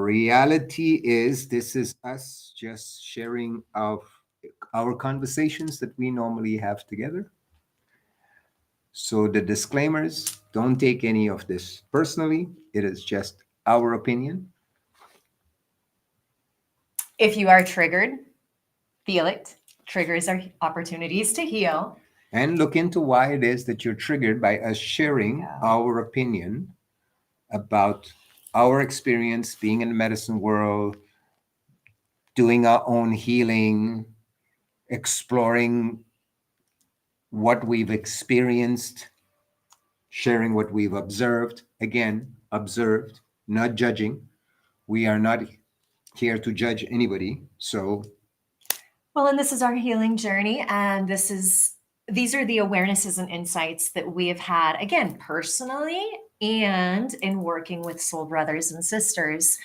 reality is this is us just sharing of our conversations that we normally have together. So the disclaimers, don't take any of this personally. It is just our opinion. If you are triggered, feel it. Triggers are opportunities to heal. And look into why it is that you're triggered by us sharing our opinion about our experience being in the medicine world, doing our own healing, exploring what we've experienced, sharing what we've observed. Again, observed, not judging. We are not here to judge anybody. So, well, and this is our healing journey, and these are the awarenesses and insights that we have had, again, personally and in working with soul brothers and sisters.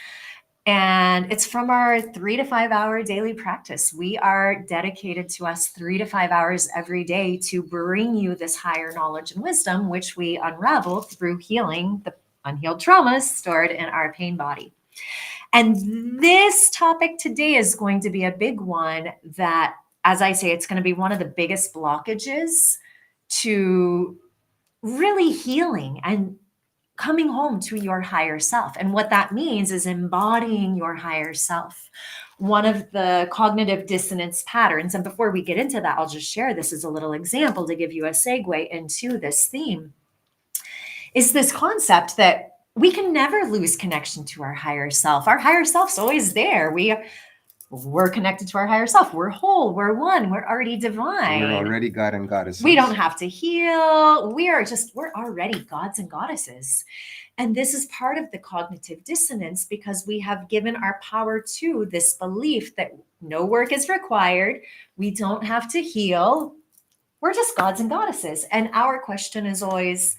And it's from our 3 to 5 hour daily practice. We are dedicated to us 3 to 5 hours every day to bring you this higher knowledge and wisdom, which we unravel through healing the unhealed traumas stored in our pain body. And this topic today is going to be a big one that, as I say, it's going to be one of the biggest blockages to really healing and coming home to your higher self. And what that means is embodying your higher self. One of the cognitive dissonance patterns, and before we get into that, I'll just share this as a little example to give you a segue into this theme, is this concept that we can never lose connection to our higher self. Our higher self's always there. We're connected to our higher self. We're whole. We're one. We're already divine. We're already God and goddesses. We don't have to heal. We're already gods and goddesses. And this is part of the cognitive dissonance because we have given our power to this belief that no work is required. We don't have to heal. We're just gods and goddesses. And our question is always,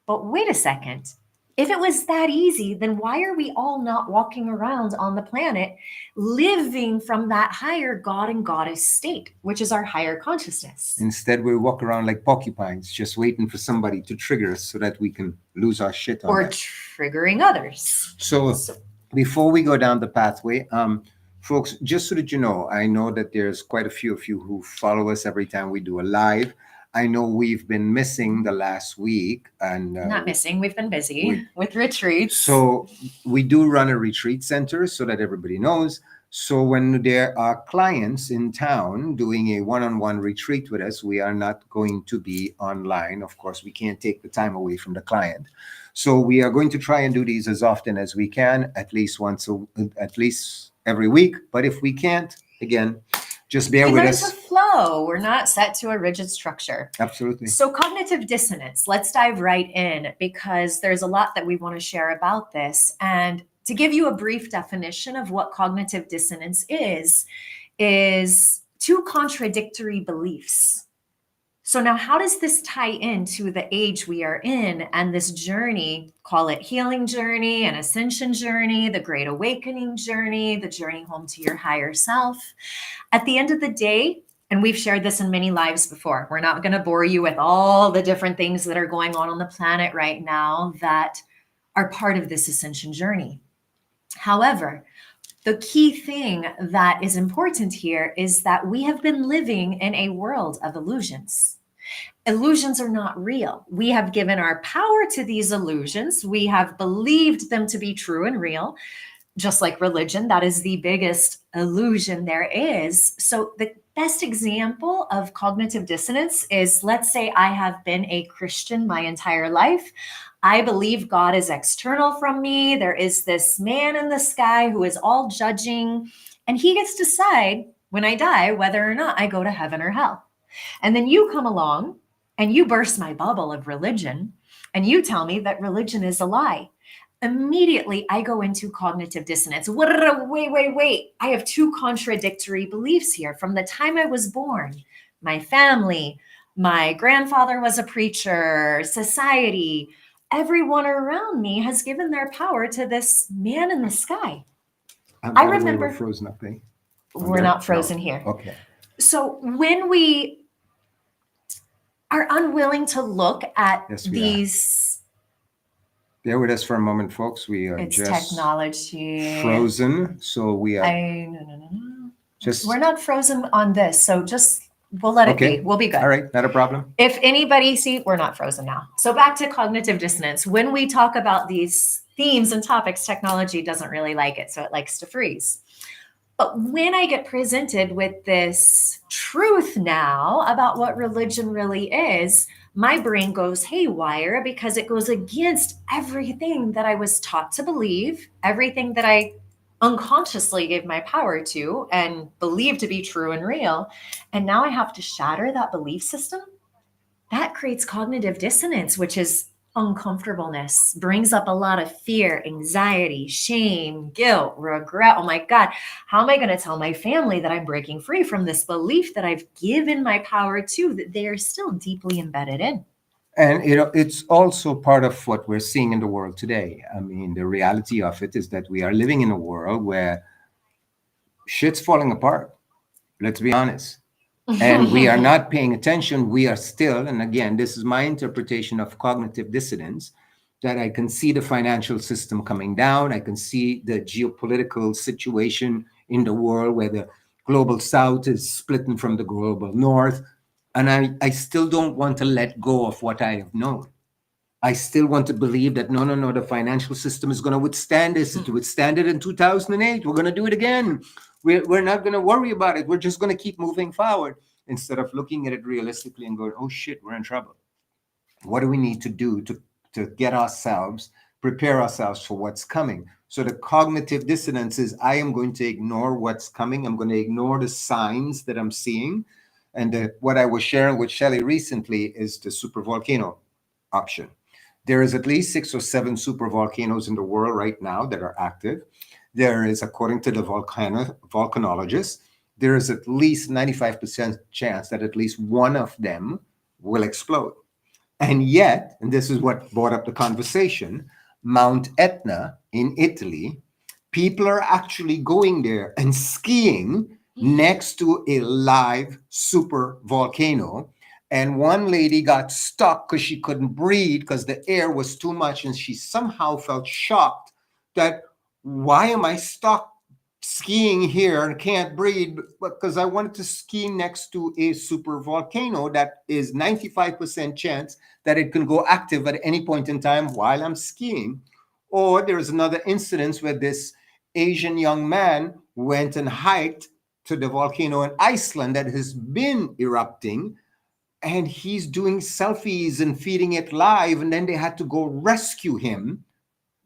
but wait a second. If it was that easy, then why are we all not walking around on the planet living from that higher God and goddess state, which is our higher consciousness? Instead, we walk around like porcupines, just waiting for somebody to trigger us so that we can lose our shit on or that. Triggering others. So before we go down the pathway, folks, just so that you know, I know that there's quite a few of you who follow us every time we do a live. I know we've been missing the last week, and not missing. We've been busy with retreats. So we do run a retreat center, so that everybody knows. So when there are clients in town doing a one-on-one retreat with us, we are not going to be online. Of course, we can't take the time away from the client. So we are going to try and do these as often as we can, at least every week. But if we can't, again, just bear with us. There's a flow. We're not set to a rigid structure. Absolutely. So cognitive dissonance, let's dive right in because there's a lot that we want to share about this. And to give you a brief definition of what cognitive dissonance is two contradictory beliefs. So now how does this tie into the age we are in and this journey, call it healing journey, an ascension journey, the great awakening journey, the journey home to your higher self? At the end of the day, and we've shared this in many lives before, we're not going to bore you with all the different things that are going on the planet right now that are part of this ascension journey. However, the key thing that is important here is that we have been living in a world of illusions. Illusions are not real. We have given our power to these illusions. We have believed them to be true and real, just like religion. That is the biggest illusion there is. So the best example of cognitive dissonance is, let's say I have been a Christian my entire life. I believe God is external from me. There is this man in the sky who is all judging, and he gets to decide when I die whether or not I go to heaven or hell. And then you come along and you burst my bubble of religion and you tell me that religion is a lie. Immediately I go into cognitive dissonance. Wait. I have two contradictory beliefs here. From the time I was born, my family, my grandfather was a preacher, society, everyone around me has given their power to this man in the sky. I remember we're frozen up, eh? We're not frozen here. Okay. So when we are unwilling to look at these Bear with us for a moment, folks. We are It's just technology. frozen. So we are No. just We're not frozen on this, so just we'll let it be. okay. We'll be good. All right, not a problem. If anybody see, we're not frozen now. So back to cognitive dissonance. When we talk about these themes and topics, technology doesn't really like it, so it likes to freeze. But when I get presented with this truth now about what religion really is, my brain goes haywire because it goes against everything that I was taught to believe, everything that I unconsciously gave my power to and believed to be true and real. And now I have to shatter that belief system. That creates cognitive dissonance, which is uncomfortableness, brings up a lot of fear, anxiety, shame, guilt, regret. Oh my God, how am I going to tell my family that I'm breaking free from this belief that I've given my power to, that they are still deeply embedded in? And it's also part of what we're seeing in the world today. I mean, the reality of it is that we are living in a world where shit's falling apart. Let's be honest. And we are not paying attention. We are still, and again, this is my interpretation of cognitive dissonance, that I can see the financial system coming down. I can see the geopolitical situation in the world where the global south is splitting from the global north. And I still don't want to let go of what I have known. I still want to believe that no, the financial system is going to withstand this. It withstand it in 2008. We're going to do it again. We're not going to worry about it. We're just going to keep moving forward instead of looking at it realistically and going, oh shit, we're in trouble. What do we need to do to get ourselves, prepare ourselves for what's coming? So the cognitive dissonance is I am going to ignore what's coming. I'm going to ignore the signs that I'm seeing. And what I was sharing with Shelley recently is the supervolcano option. There is at least 6 or 7 supervolcanoes in the world right now that are active. There is, according to the volcanologists, there is at least 95% chance that at least one of them will explode. And yet, and this is what brought up the conversation, Mount Etna in Italy, people are actually going there and skiing next to a live super volcano. And one lady got stuck because she couldn't breathe because the air was too much. And she somehow felt shocked that, why am I stuck skiing here and can't breathe? Because I wanted to ski next to a super volcano that is 95% chance that it can go active at any point in time while I'm skiing. Or there's another incident where this Asian young man went and hiked to the volcano in Iceland that has been erupting, and he's doing selfies and feeding it live, and then they had to go rescue him.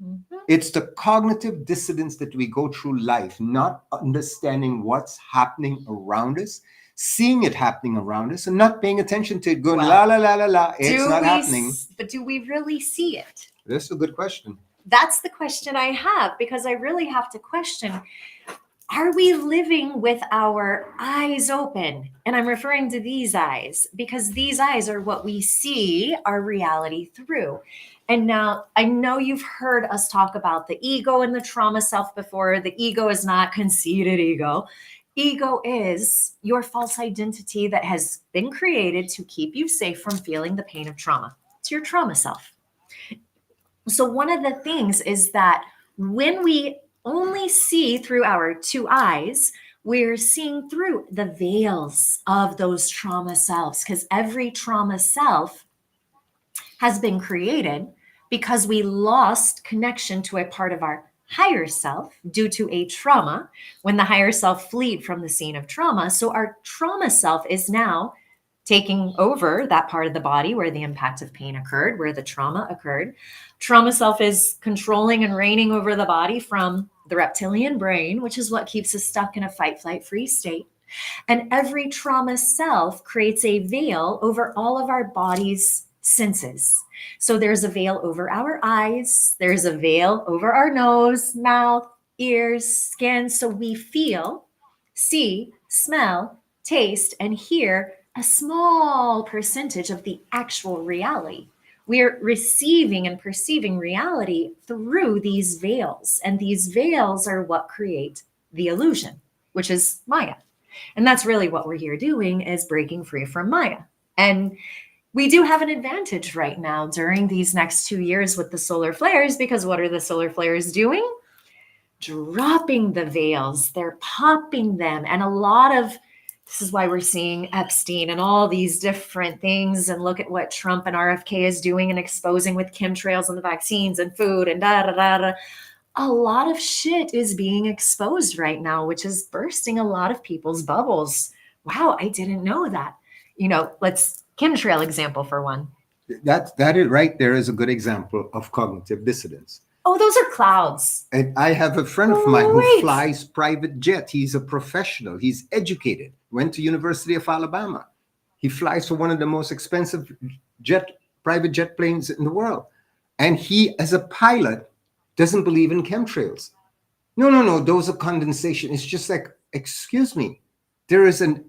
Mm-hmm. It's the cognitive dissonance that we go through life, not understanding what's happening around us, seeing it happening around us, and not paying attention to it, going, la, la, la, la, la, it's not happening. But do we really see it? That's a good question. That's the question I have, because I really have to question, are we living with our eyes open? And I'm referring to these eyes, because these eyes are what we see our reality through. And now I know you've heard us talk about the ego and the trauma self before. The ego is not conceited ego. Ego is your false identity that has been created to keep you safe from feeling the pain of trauma. It's your trauma self. So one of the things is that when we only see through our 2 eyes, we're seeing through the veils of those trauma selves, because every trauma self has been created because we lost connection to a part of our higher self due to a trauma when the higher self fled from the scene of trauma. So our trauma self is now taking over that part of the body where the impact of pain occurred, where the trauma occurred. Trauma self is controlling and reigning over the body from the reptilian brain, which is what keeps us stuck in a fight, flight, freeze state. And every trauma self creates a veil over all of our body's senses. So there's a veil over our eyes, there's a veil over our nose, mouth, ears, skin. So we feel, see, smell, taste, and hear a small percentage of the actual reality. We're receiving and perceiving reality through these veils. And these veils are what create the illusion, which is Maya. And that's really what we're here doing, is breaking free from Maya. And we do have an advantage right now during these next 2 years with the solar flares, because what are the solar flares doing? Dropping the veils, they're popping them. And a lot of this is why we're seeing Epstein and all these different things. And look at what Trump and RFK is doing and exposing with chemtrails and the vaccines and food and da da da da. A lot of shit is being exposed right now, which is bursting a lot of people's bubbles. Wow, I didn't know that. Let's chemtrail example for one. That is right there is a good example of cognitive dissonance. Oh, those are clouds. And I have a friend of mine who Great. flies private jet. He's a professional. He's educated. Went to University of Alabama. He flies for one of the most expensive private jet planes in the world. And he, as a pilot, doesn't believe in chemtrails. No. Those are condensation. It's just like, excuse me. The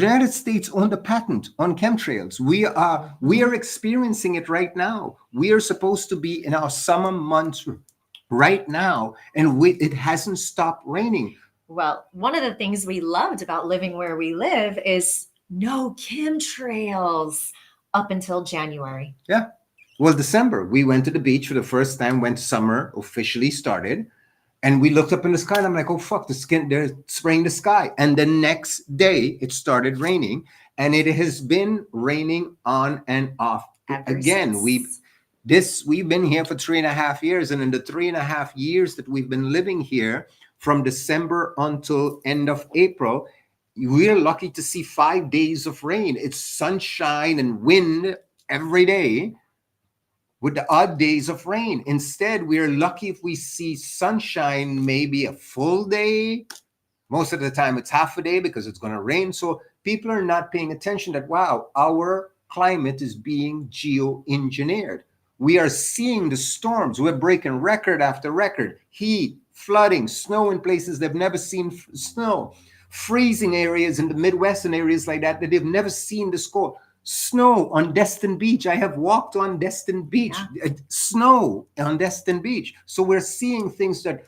United States owned a patent on chemtrails. We are experiencing it right now. We are supposed to be in our summer months right now, and it hasn't stopped raining. Well, one of the things we loved about living where we live is no chemtrails up until January. Yeah. Well, December, we went to the beach for the first time when summer officially started. And we looked up in the sky and I'm like, oh, fuck, they're spraying the sky. And the next day it started raining, and it has been raining on and off. Again, we've been here for 3.5 years. And in the 3.5 years that we've been living here, from December until end of April, we're lucky to see 5 days of rain. It's sunshine and wind every day, with the odd days of rain. Instead, we're lucky if we see sunshine, maybe a full day. Most of the time it's half a day because it's going to rain. So people are not paying attention that, wow, our climate is being geoengineered. We are seeing the storms. We're breaking record after record. Heat, flooding, snow in places they've never seen snow. Freezing areas in the Midwest and areas like that they've never seen this cold. Snow on Destin Beach. I have walked on Destin Beach. Yeah. Snow on Destin Beach. So we're seeing things that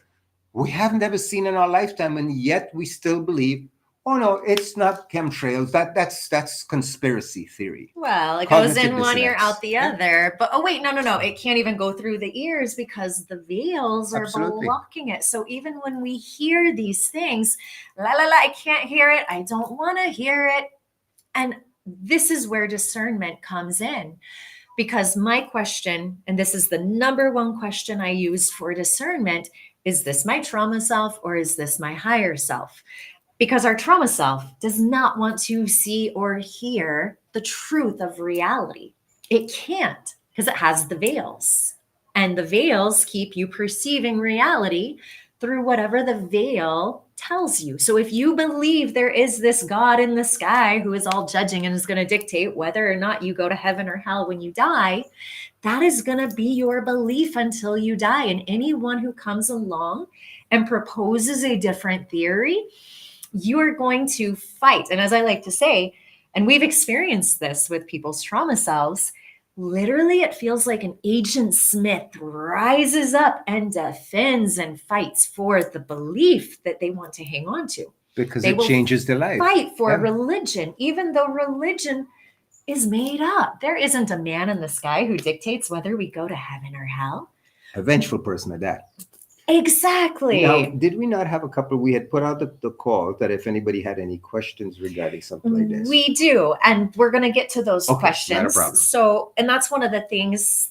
we haven't ever seen in our lifetime, and yet we still believe, oh no, it's not chemtrails. That's conspiracy theory. Well, it goes in one ear, out the other. But oh wait, no. It can't even go through the ears because the veils are blocking it. So even when we hear these things, I can't hear it. I don't want to hear it. And this is where discernment comes in, because my question, and this is the number one question I use for discernment, is this my trauma self or is this my higher self? Because our trauma self does not want to see or hear the truth of reality. It can't, because it has the veils, and the veils keep you perceiving reality through whatever the veil tells you. So if you believe there is this God in the sky who is all judging and is going to dictate whether or not you go to heaven or hell when you die, that is going to be your belief until you die. And anyone who comes along and proposes a different theory, you are going to fight. And as I like to say, and we've experienced this with people's trauma selves, literally, it feels like an Agent Smith rises up and defends and fights for the belief that they want to hang on to. Because it changes their life. Fight for religion, even though religion is made up. There isn't a man in the sky who dictates whether we go to heaven or hell. A vengeful person at that. Exactly. Now, did we not have a couple? We had put out the call that if anybody had any questions regarding something like this. We do. And we're going to get to those questions. Not a problem. So, and that's one of the things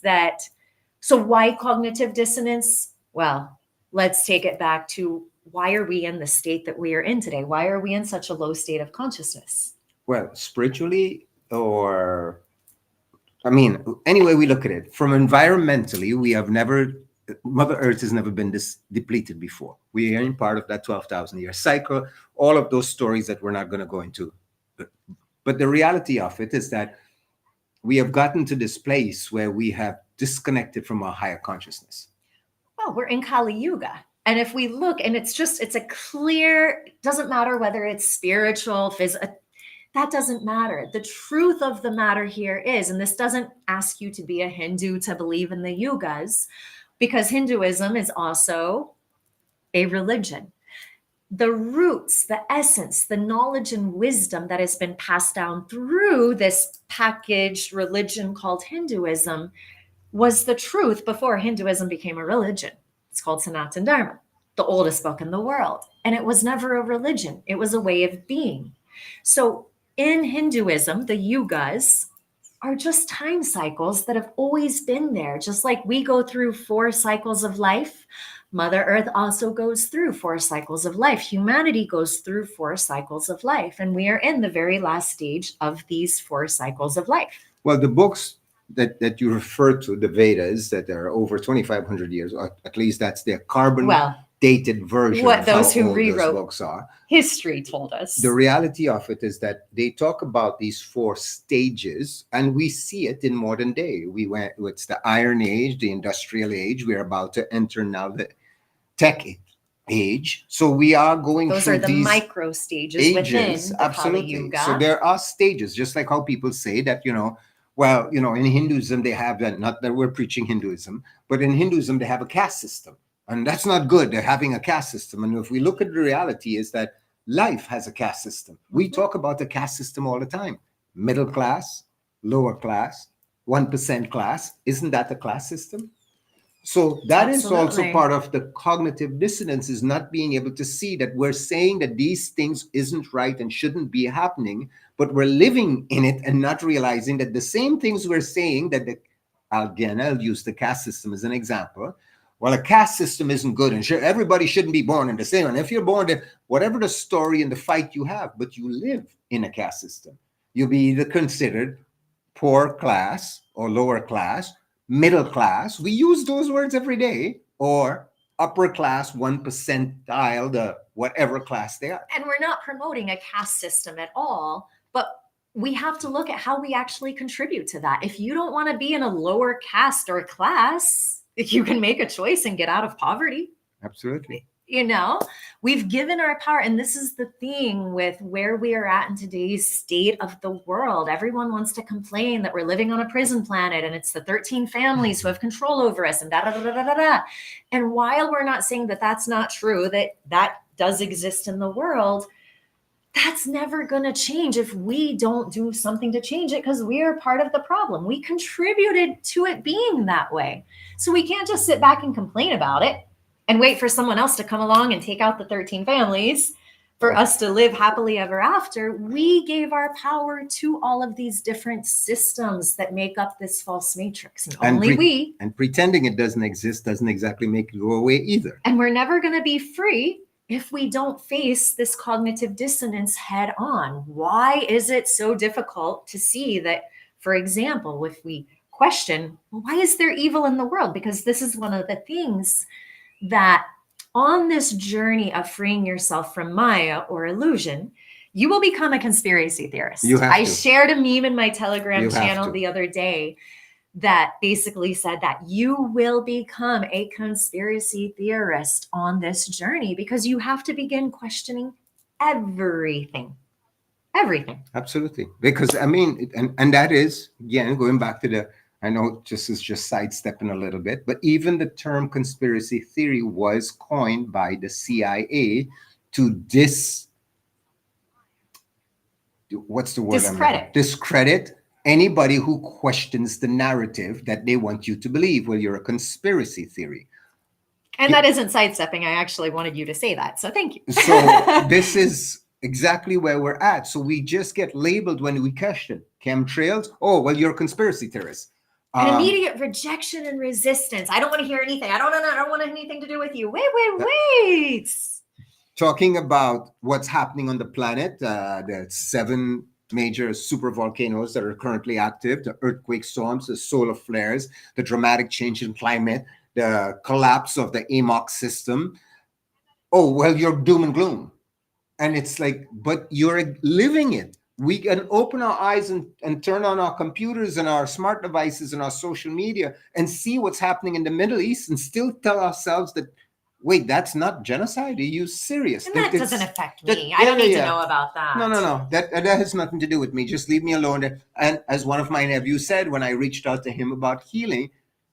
so why cognitive dissonance? Well, let's take it back to, why are we in the state that we are in today? Why are we in such a low state of consciousness? Well, spiritually, or, any way we look at it, from environmentally, Mother Earth has never been this depleted before. We are in part of that 12,000-year cycle, all of those stories that we're not going to go into. But the reality of it is that we have gotten to this place where we have disconnected from our higher consciousness. Well, we're in Kali Yuga. And if we look, and it's a clear, doesn't matter whether it's spiritual, physical, that doesn't matter. The truth of the matter here is, and this doesn't ask you to be a Hindu to believe in the yugas, because Hinduism is also a religion. the roots, the essence, the knowledge and wisdom that has been passed down through this packaged religion called Hinduism was the truth before Hinduism became a religion. It's called Sanatana Dharma, the oldest book in the world. And it was never a religion, it was a way of being. So in Hinduism, the yugas are just time cycles that have always been there. Just like we go through 4 cycles of life, Mother Earth also goes through 4 cycles of life. Humanity goes through 4 cycles of life. And we are in the very last stage of these 4 cycles of life. Well, the books that you refer to, the Vedas, that are over 2,500 years, or at least that's their carbon dated version what of those how who old rewrote those books are. History told us. The reality of it is that they talk about these 4 stages, and we see it in modern day. It's the Iron Age, the Industrial Age. We're about to enter now the Tech Age. So we are going those through are the these micro stages within the absolutely. Kali Yuga. So there are stages, just like how people say that, well, in Hinduism, they have that, not that we're preaching Hinduism, but in Hinduism, they have a caste system. And that's not good. They're having a caste system. And if we look at the reality is that life has a caste system. We talk about the caste system all the time. Middle class, lower class, 1% class. Isn't that a class system? So that is also part of the cognitive dissonance, is not being able to see that we're saying that these things isn't right and shouldn't be happening, but we're living in it and not realizing that the same things we're saying that I'll use the caste system as an example. Well, a caste system isn't good, and everybody shouldn't be born in the same. And if you're born in whatever the story and the fight you have, but you live in a caste system, you'll be either considered poor class or lower class, middle class. We use those words every day, or upper class, 1%, the whatever class they are. And we're not promoting a caste system at all, but we have to look at how we actually contribute to that. If you don't want to be in a lower caste or class, you can make a choice and get out of poverty. Absolutely. We've given our power. And this is the thing with where we are at in today's state of the world. Everyone wants to complain that we're living on a prison planet and it's the 13 families who have control over us and da da da da da da. And while we're not saying that that's not true, that does exist in the world, that's never going to change if we don't do something to change it, because we are part of the problem. We contributed to it being that way. So we can't just sit back and complain about it and wait for someone else to come along and take out the 13 families for us to live happily ever after. We gave our power to all of these different systems that make up this false matrix. And pretending it doesn't exist doesn't exactly make it go away either. And we're never going to be free if we don't face this cognitive dissonance head on. Why is it so difficult to see that, for example, if we question, well, why is there evil in the world? Because this is one of the things that on this journey of freeing yourself from Maya or illusion, you will become a conspiracy theorist. I shared a meme in my Telegram channel the other day that basically said that you will become a conspiracy theorist on this journey, because you have to begin questioning everything. Everything. Absolutely. Because and that is, again, going back to I know this is just sidestepping a little bit, but even the term conspiracy theory was coined by the CIA to discredit anybody who questions the narrative that they want you to believe. Well, you're a conspiracy theory. And that isn't sidestepping. I actually wanted you to say that. So thank you. So this is exactly where we're at. So we just get labeled when we question chemtrails. Oh, well, you're a conspiracy theorist. An immediate rejection and resistance. I don't want to hear anything. I don't want anything to do with you. Wait. Talking about what's happening on the planet, the 7 major super volcanoes that are currently active, the earthquake storms, the solar flares, the dramatic change in climate, the collapse of the AMOC system. Oh, well, you're doom and gloom. And it's like, but you're living it. We can open our eyes and turn on our computers and our smart devices and our social media and see what's happening in the Middle East and still tell ourselves that, wait, that's not genocide. Are you serious? And that doesn't affect me. I don't need to know about that. No. That has nothing to do with me. Just leave me alone. And as one of my nephews said when I reached out to him about healing,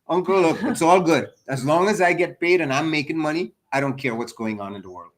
Uncle, look, it's all good. As long as I get paid and I'm making money, I don't care what's going on in the world.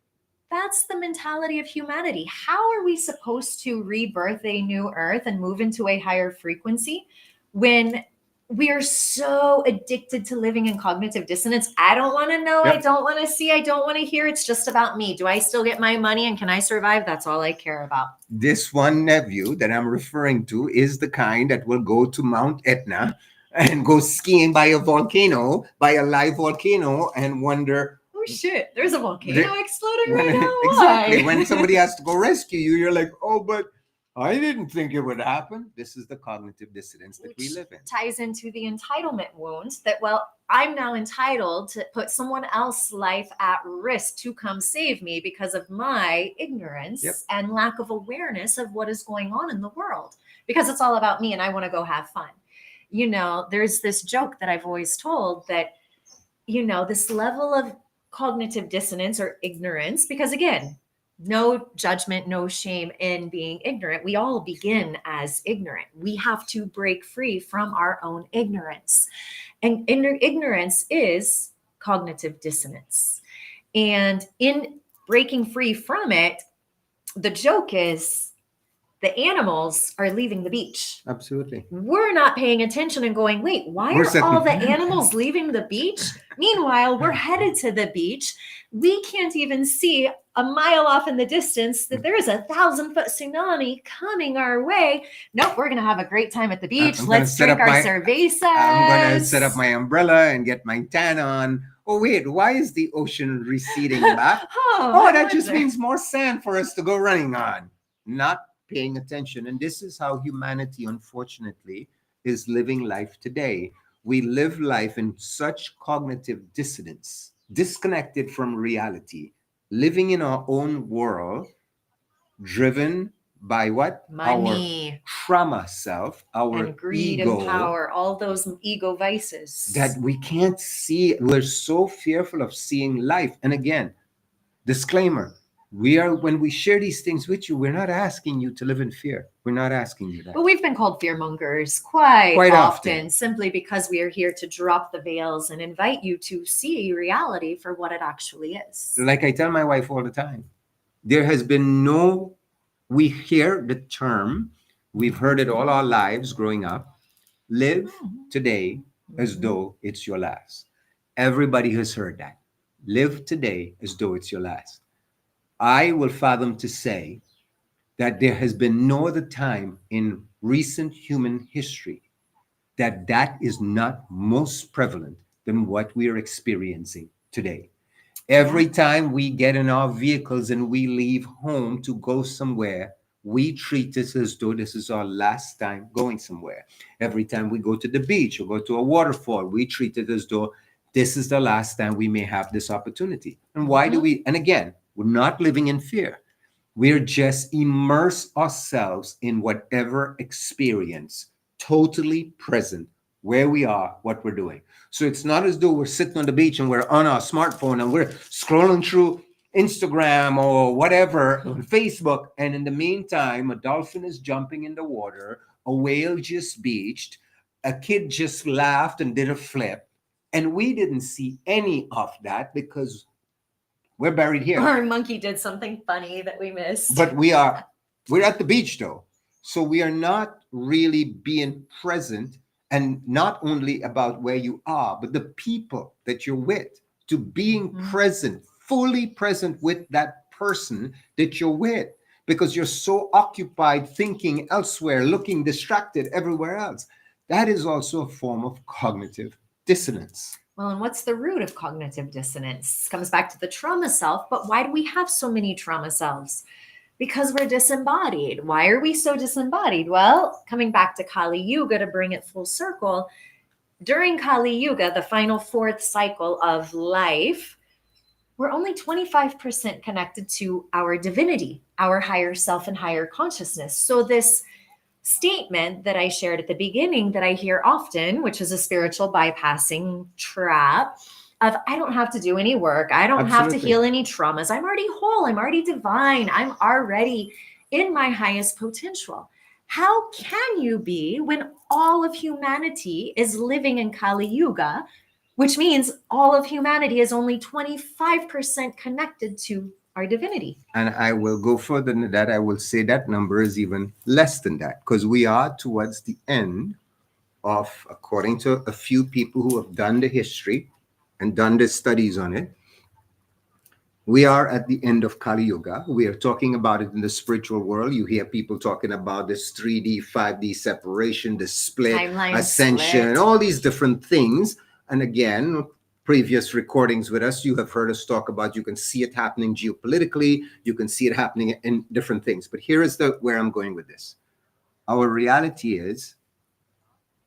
That's the mentality of humanity. How are we supposed to rebirth a new earth and move into a higher frequency when we are so addicted to living in cognitive dissonance? I don't want to know. Yep. I don't want to see. I don't want to hear. It's just about me. Do I still get my money and can I survive? That's all I care about. This one nephew that I'm referring to is the kind that will go to Mount Etna and go skiing by a volcano, by a live volcano, and wonder, Oh shit, there's a volcano exploding when, right now. exactly. Why? When somebody has to go rescue you, you're like, oh, but I didn't think it would happen. This is the cognitive dissonance that we live in. Ties into the entitlement wound that, well, I'm now entitled to put someone else's life at risk to come save me because of my ignorance Yep. and lack of awareness of what is going on in the world, because it's all about me and I want to go have fun. You know, there's this joke that I've always told that, you know, this level of cognitive dissonance or ignorance, because again, no judgment, no shame in being ignorant. We all begin as ignorant. We have to break free from our own ignorance. And ignorance is cognitive dissonance. And in breaking free from it, the joke is the animals are leaving the beach. Absolutely. We're not paying attention and going, wait, why We're are all the sitting- animals leaving the beach? Meanwhile, we're headed to the beach. We can't even see a mile off in the distance that there is a 1,000-foot tsunami coming our way. Nope, we're going to have a great time at the beach. I'm gonna Let's set drink up our my- cervezas. I'm going to set up my umbrella and get my tan on. Oh, wait, why is the ocean receding back? Oh, That just wonder. means more sand for us to go running on. Not paying attention. And this is how humanity, unfortunately, is living life today. We live life in such cognitive dissonance, disconnected from reality, living in our own world, driven by what? Money Our trauma self, our and greed ego, and power, all those ego vices. that we can't see. We're so fearful of seeing life. And again, disclaimer, when we share these things with you, we're not asking you to live in fear. We're not asking you that. But we've been called fearmongers quite Quite often, often. simply because we are here to drop the veils and invite you to see reality for what it actually is. Like I tell my wife all the time, there has been we hear the term, we've heard it all our lives growing up, live today as though it's your last. Everybody has heard that. Live today as though it's your last. I will fathom to say that there has been no other time in recent human history that is not most prevalent than what we are experiencing today. Every time we get in our vehicles and we leave home to go somewhere, we treat this as though this is our last time going somewhere. Every time we go to the beach or go to a waterfall, we treat it as though this is the last time we may have this opportunity. And why do we? And again, we're not living in fear. We're just immerse ourselves in whatever experience, totally present, where we are, what we're doing. So it's not as though we're sitting on the beach and we're on our smartphone and we're scrolling through Instagram or whatever, Facebook. And in the meantime, a dolphin is jumping in the water, a whale just beached, a kid just laughed and did a flip. And we didn't see any of that because we're buried here. Our monkey did something funny that we missed. But we're at the beach though. So we are not really being present, and not only about where you are, but the people that you're with, to being present, fully present with that person that you're with, because you're so occupied thinking elsewhere, looking distracted everywhere else. That is also a form of cognitive dissonance. Well, and what's the root of cognitive dissonance? This comes back to the trauma self, but why do we have so many trauma selves? Because we're disembodied. Why are we so disembodied? Well, coming back to Kali Yuga to bring it full circle, during Kali Yuga, the final fourth cycle of life, we're only 25% connected to our divinity, our higher self and higher consciousness. So this statement that I shared at the beginning that I hear often, which is a spiritual bypassing trap of, I don't have to do any work. I don't have to Absolutely. heal any traumas. I'm already whole. I'm already divine. I'm already in my highest potential. How can you be when all of humanity is living in Kali Yuga, which means all of humanity is only 25% connected to our divinity. And I will go further than that. I will say that number is even less than that, because we are towards the end of, according to a few people who have done the history and done the studies on it, we are at the end of Kali Yuga. We are talking about it in the spiritual world. You hear people talking about this 3D, 5D separation, the split, Timeline ascension, split. all these different things. And again, previous recordings with us, you have heard us talk about, you can see it happening geopolitically, you can see it happening in different things. But here is where I'm going with this. Our reality is,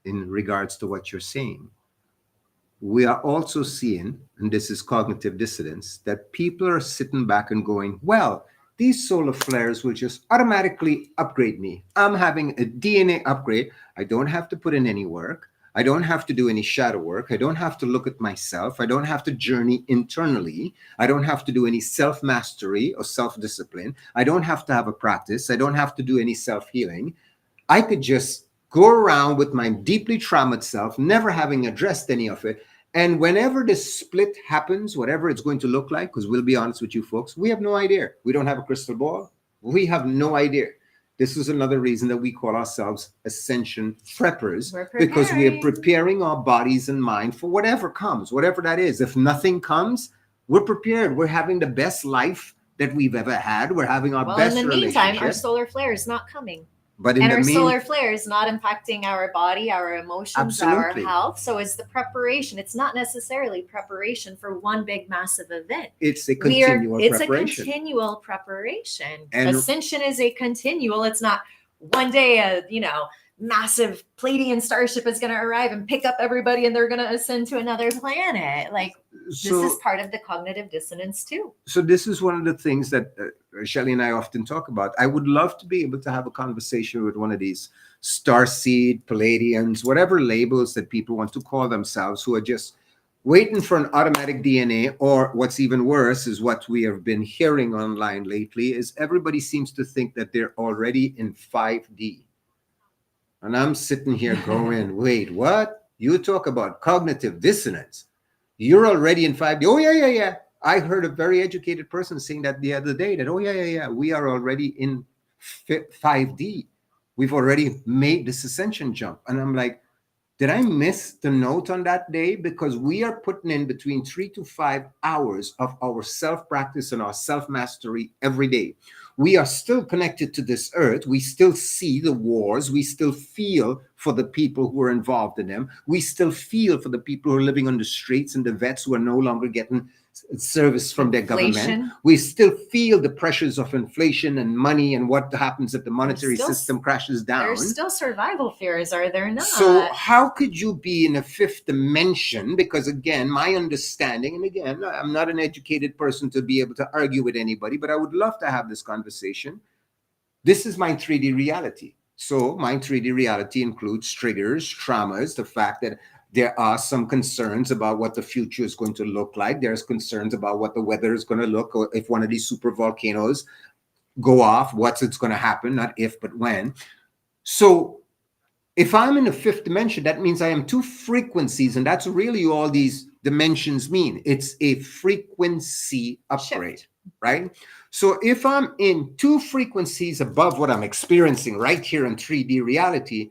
in regards to what you're saying, we are also seeing, and this is cognitive dissonance, that people are sitting back and going, well, these solar flares will just automatically upgrade me. I'm having a DNA upgrade. I don't have to put in any work. I don't have to do any shadow work. I don't have to look at myself. I don't have to journey internally. I don't have to do any self-mastery or self-discipline. I don't have to have a practice. I don't have to do any self-healing. I could just go around with my deeply traumatized self, never having addressed any of it. And whenever this split happens, whatever it's going to look like, because we'll be honest with you folks, we have no idea. We don't have a crystal ball. We have no idea. This is another reason that we call ourselves ascension preppers, because we are preparing our bodies and mind for whatever comes, whatever that is. If nothing comes, we're prepared. We're having the best life that we've ever had. We're having our best relationship. In the meantime, our solar flare is not coming. But and our solar flare is not impacting our body, our emotions, absolutely. Our health. So it's the preparation. It's not necessarily preparation for one big massive event. It's a continual preparation. It's a continual preparation. And ascension is a continual. It's not one day, massive Pleiadian starship is going to arrive and pick up everybody and they're going to ascend to another planet. Like, this is part of the cognitive dissonance too. So this is one of the things that Shelley and I often talk about. I would love to be able to have a conversation with one of these starseed, Pleiadians, whatever labels that people want to call themselves, who are just waiting for an automatic DNA, or what's even worse is what we have been hearing online lately, is everybody seems to think that they're already in 5D. And I'm sitting here going, wait, what? You talk about cognitive dissonance. You're already in 5D. Oh, yeah. I heard a very educated person saying that the other day, that, oh, yeah. We are already in 5D. We've already made this ascension jump. And I'm like, did I miss the note on that day? Because we are putting in between 3 to 5 hours of our self-practice and our self-mastery every day. We are still connected to this earth. We still see the wars. We still feel for the people who are involved in them. We still feel for the people who are living on the streets and the vets who are no longer getting service from their government. We still feel the pressures of inflation and money and what happens if the monetary system crashes down. There's still survival fears, are there not? So how could you be in a fifth dimension? Because again, my understanding, and again, I'm not an educated person to be able to argue with anybody, but I would love to have this conversation. This is my 3D reality. So my 3D reality includes triggers, traumas, the fact that there are some concerns about what the future is going to look like. There's concerns about what the weather is going to look, or if one of these super volcanoes go off, what's going to happen, not if, but when. So if I'm in the fifth dimension, that means I am two frequencies, and that's really all these dimensions mean. It's a frequency upgrade, right? So if I'm in two frequencies above what I'm experiencing right here in 3D reality,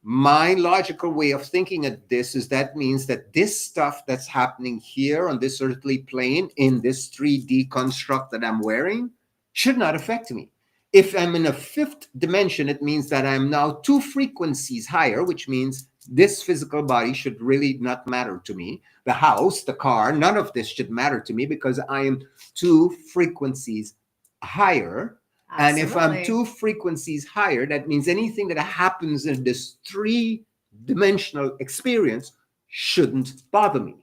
my logical way of thinking of this is that means that this stuff that's happening here on this earthly plane in this 3D construct that I'm wearing should not affect me. If I'm in a fifth dimension, it means that I'm now two frequencies higher, which means this physical body should really not matter to me. The house, the car, none of this should matter to me because I am two frequencies higher. Absolutely. And if I'm two frequencies higher, that means anything that happens in this three-dimensional experience shouldn't bother me.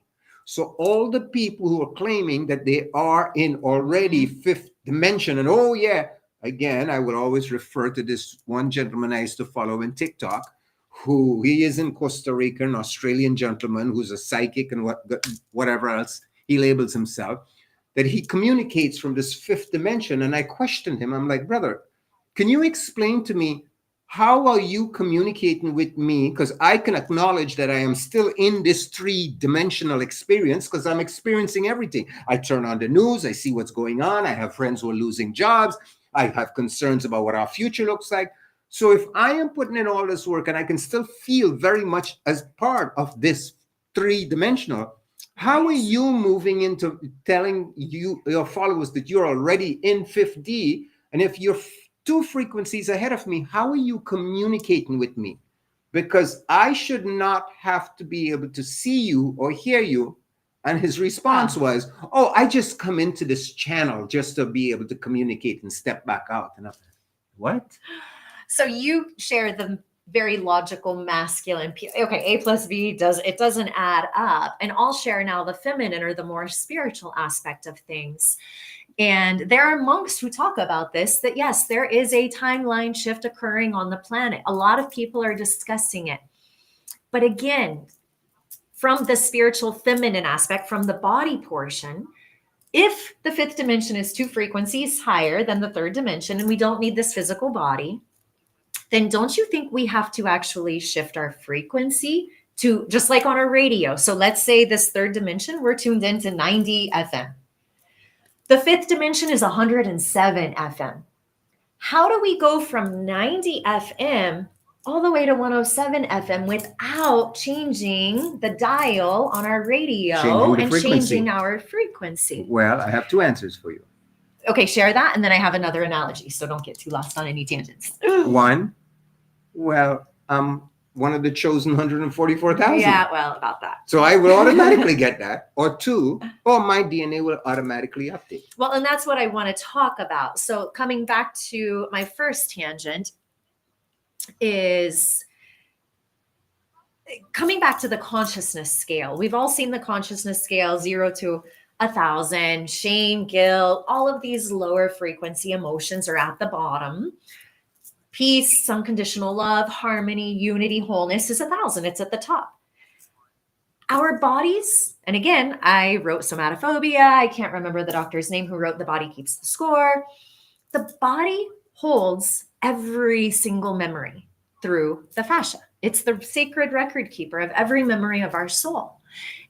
So all the people who are claiming that they are in already fifth dimension, and oh yeah, again, I will always refer to this one gentleman I used to follow in TikTok, who he is in Costa Rica, an Australian gentleman who's a psychic and whatever else he labels himself, that he communicates from this fifth dimension. And I questioned him. I'm like, brother, can you explain to me how are you communicating with me? Because I can acknowledge that I am still in this three-dimensional experience because I'm experiencing everything. I turn on the news, I see what's going on. I have friends who are losing jobs. I have concerns about what our future looks like. So if I am putting in all this work and I can still feel very much as part of this three-dimensional, how are you moving into telling your followers that you're already in 5D? And if you're two frequencies ahead of me, how are you communicating with me? Because I should not have to be able to see you or hear you. And his response was, oh, I just come into this channel just to be able to communicate and step back out. And I'm like, what? So you share the very logical masculine. Okay, A plus B doesn't add up. And I'll share now the feminine or the more spiritual aspect of things. And there are monks who talk about this, that yes, there is a timeline shift occurring on the planet. A lot of people are discussing it. But again, from the spiritual feminine aspect, from the body portion, if the fifth dimension is two frequencies higher than the third dimension, and we don't need this physical body, then don't you think we have to actually shift our frequency to, just like on our radio? So let's say this third dimension, we're tuned into 90 FM. The fifth dimension is 107 FM. How do we go from 90 FM all the way to 107 FM without changing the dial on our radio and changing our frequency? Well, I have two answers for you. Okay, share that. And then I have another analogy, so don't get too lost on any tangents. One, well, one of the chosen 144,000. Yeah, well, about that. So I will automatically get that. Or two, or my DNA will automatically update. Well, and that's what I want to talk about. So coming back to my first tangent is coming back to the consciousness scale. We've all seen the consciousness scale, 0 to 1,000, shame, guilt, all of these lower frequency emotions are at the bottom. Peace, unconditional love, harmony, unity, wholeness is 1,000. It's at the top. Our bodies, and again, I wrote somatophobia. I can't remember the doctor's name who wrote The Body Keeps the Score. The body holds every single memory through the fascia. It's the sacred record keeper of every memory of our soul.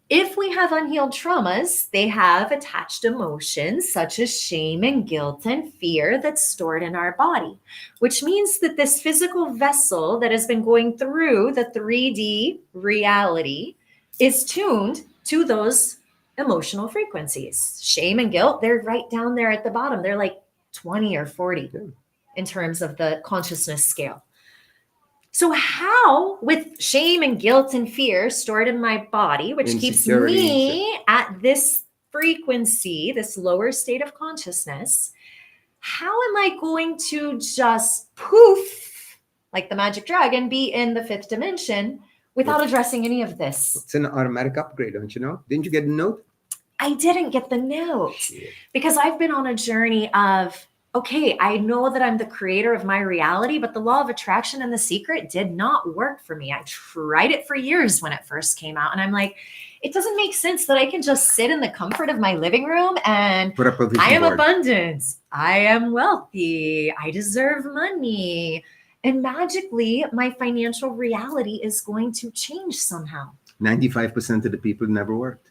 If we have unhealed traumas, they have attached emotions such as shame and guilt and fear that's stored in our body, which means that this physical vessel that has been going through the 3D reality is tuned to those emotional frequencies. Shame and guilt, they're right down there at the bottom. They're like 20 or 40 in terms of the consciousness scale. So how, with shame and guilt and fear stored in my body, which keeps me at this frequency, this lower state of consciousness, how am I going to just poof, like the magic dragon, be in the fifth dimension without addressing any of this? It's an automatic upgrade, don't you know? Didn't you get a note? I didn't get the note because I've been on a journey of, okay, I know that I'm the creator of my reality, but the law of attraction and The Secret did not work for me. I tried it for years when it first came out. And I'm like, it doesn't make sense that I can just sit in the comfort of my living room and put up a vision I am board. Abundance. I am wealthy. I deserve money. And magically, my financial reality is going to change somehow. 95% of the people never worked.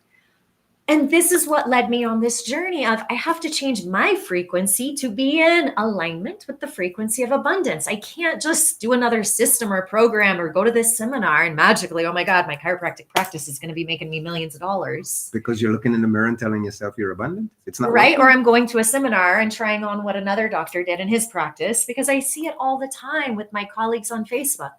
And this is what led me on this journey of I have to change my frequency to be in alignment with the frequency of abundance. I can't just do another system or program or go to this seminar and magically, oh my God, my chiropractic practice is going to be making me millions of dollars. Because you're looking in the mirror and telling yourself you're abundant. It's not right. working. Or I'm going to a seminar and trying on what another doctor did in his practice, because I see it all the time with my colleagues on Facebook.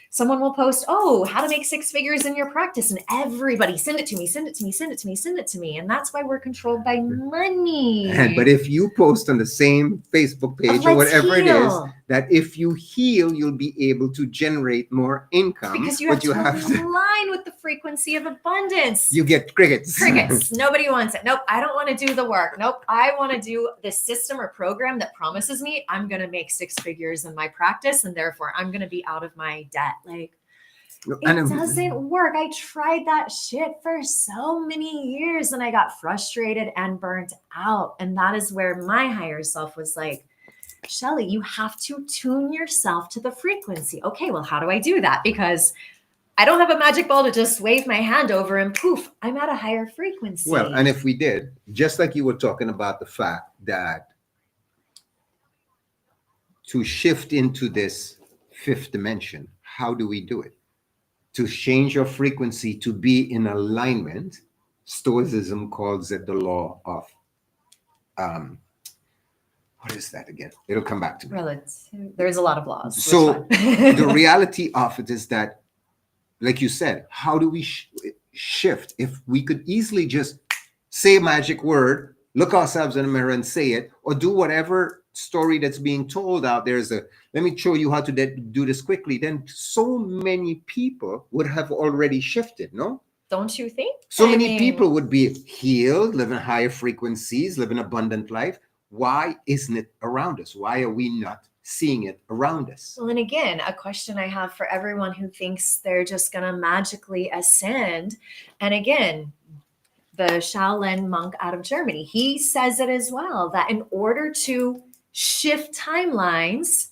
Someone will post, oh, how to make 6 figures in your practice. And everybody send it to me, send it to me, send it to me, send it to me. And that's why we're controlled by money. But if you post on the same Facebook page or whatever it is, that if you heal, you'll be able to generate more income. Because you have to align with the frequency of abundance. You get crickets. Crickets. Nobody wants it. Nope. I don't want to do the work. Nope. I want to do this system or program that promises me I'm going to make 6 figures in my practice. And therefore I'm going to be out of my debt. Like, it doesn't work. I tried that shit for so many years and I got frustrated and burnt out. And that is where my higher self was like, Shelley, you have to tune yourself to the frequency. Okay, well, how do I do that? Because I don't have a magic ball to just wave my hand over and poof, I'm at a higher frequency. Well, and if we did, just like you were talking about the fact that to shift into this fifth dimension, how do we do it? To change your frequency to be in alignment, Stoicism calls it the law of, what is that again? It'll come back to me. There's a lot of laws. So the reality of it is that, like you said, how do we shift? If we could easily just say a magic word, look ourselves in the mirror and say it, or do whatever story that's being told out there is let me show you how to do this quickly, then so many people would have already shifted, no? Don't you think? So many people would be healed, live in higher frequencies, live an abundant life. Why isn't it around us? Why are we not seeing it around us? Well, and again, a question I have for everyone who thinks they're just going to magically ascend. And again, the Shaolin monk out of Germany, he says it as well, that in order to shift timelines,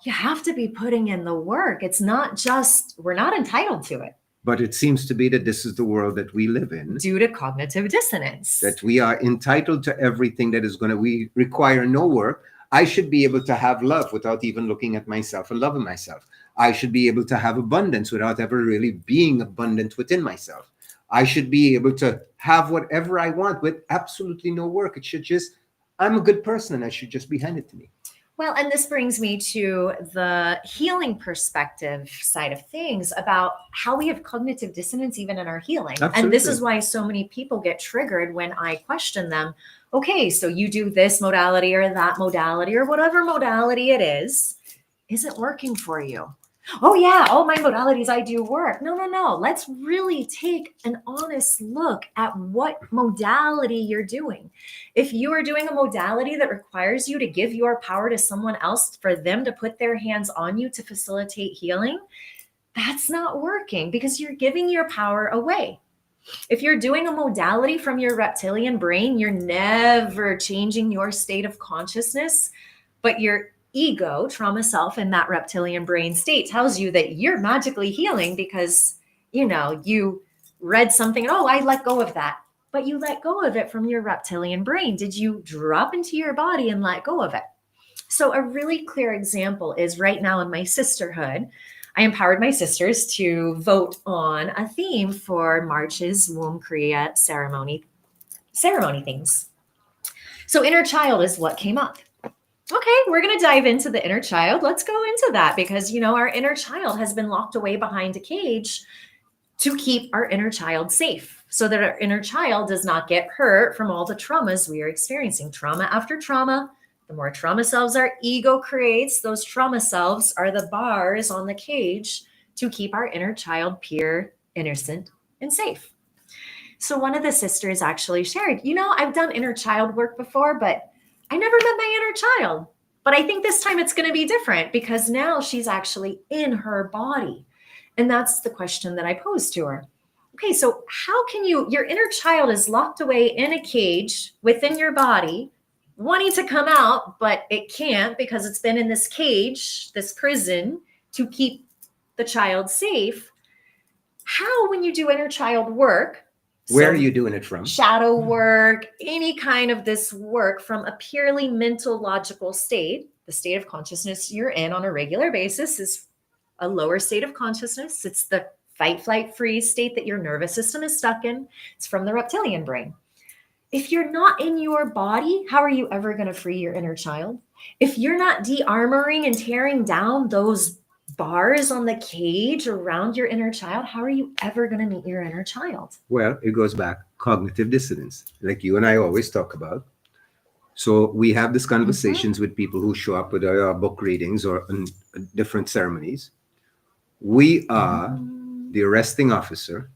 you have to be putting in the work. It's not just, we're not entitled to it. But it seems to be that this is the world that we live in. Due to cognitive dissonance. That we are entitled to everything that is we require no work. I should be able to have love without even looking at myself and loving myself. I should be able to have abundance without ever really being abundant within myself. I should be able to have whatever I want with absolutely no work. It should just, I'm a good person and I should just be handed to me. Well, and this brings me to the healing perspective side of things about how we have cognitive dissonance even in our healing. Absolutely. And this is why so many people get triggered when I question them. Okay, so you do this modality or that modality or whatever modality it is, isn't working for you. Oh yeah, all my modalities I do work. No. Let's really take an honest look at what modality you're doing. If you are doing a modality that requires you to give your power to someone else for them to put their hands on you to facilitate healing, that's not working because you're giving your power away. If you're doing a modality from your reptilian brain, you're never changing your state of consciousness, but your ego, trauma self in that reptilian brain state tells you that you're magically healing because, you read something, oh, I let go of that. But you let go of it from your reptilian brain. Did you drop into your body and let go of it? So a really clear example is right now in my sisterhood, I empowered my sisters to vote on a theme for March's womb Kriya ceremony things. So inner child is what came up. Okay, we're going to dive into the inner child. Let's go into that because, our inner child has been locked away behind a cage to keep our inner child safe so that our inner child does not get hurt from all the traumas we are experiencing. Trauma after trauma. The more trauma selves our ego creates, those trauma selves are the bars on the cage to keep our inner child pure, innocent, and safe. So one of the sisters actually shared, I've done inner child work before, but I never met my inner child, but I think this time it's going to be different because now she's actually in her body. And that's the question that I posed to her. Okay, so how can your inner child is locked away in a cage within your body, wanting to come out, but it can't because it's been in this cage, this prison to keep the child safe. How, when you do inner child work, where are you doing it from? Shadow work, any kind of this work from a purely mental, logical state, the state of consciousness you're in on a regular basis is a lower state of consciousness. It's the fight, flight, freeze state that your nervous system is stuck in. It's from the reptilian brain. If you're not in your body, how are you ever going to free your inner child? If you're not de-armoring and tearing down those bars on the cage around your inner child, how are you ever going to meet your inner child? Well, it goes back cognitive dissonance, like you and I always talk about. So we have these conversations with people who show up with our book readings or different ceremonies. We are the arresting officer.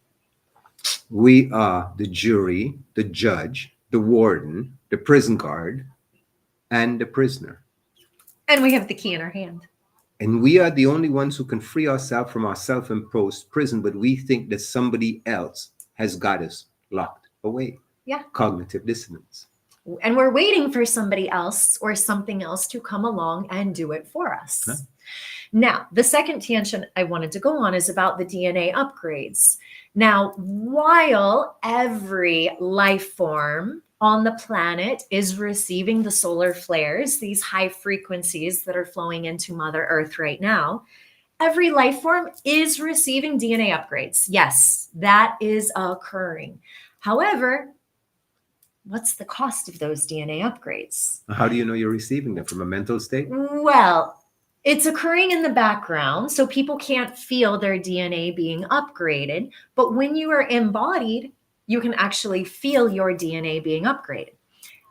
We are the jury, the judge, the warden, the prison guard, and the prisoner. And we have the key in our hand. And we are the only ones who can free ourselves from our self-imposed prison, but we think that somebody else has got us locked away. Yeah. Cognitive dissonance. And we're waiting for somebody else or something else to come along and do it for us. Huh? Now, the second tangent I wanted to go on is about the DNA upgrades. Now, while every life form on the planet is receiving the solar flares, these high frequencies that are flowing into Mother Earth right now, every life form is receiving DNA upgrades. Yes, that is occurring. However, what's the cost of those DNA upgrades? How do you know you're receiving them? From a mental state? Well, it's occurring in the background, so people can't feel their DNA being upgraded. But when you are embodied, you can actually feel your DNA being upgraded.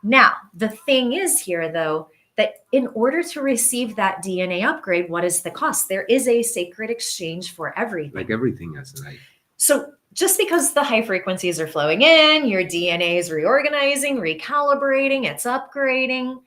Now, the thing is here, though, that in order to receive that DNA upgrade, what is the cost? There is a sacred exchange for everything. Like everything else in life. So just because the high frequencies are flowing in, your DNA is reorganizing, recalibrating, it's upgrading,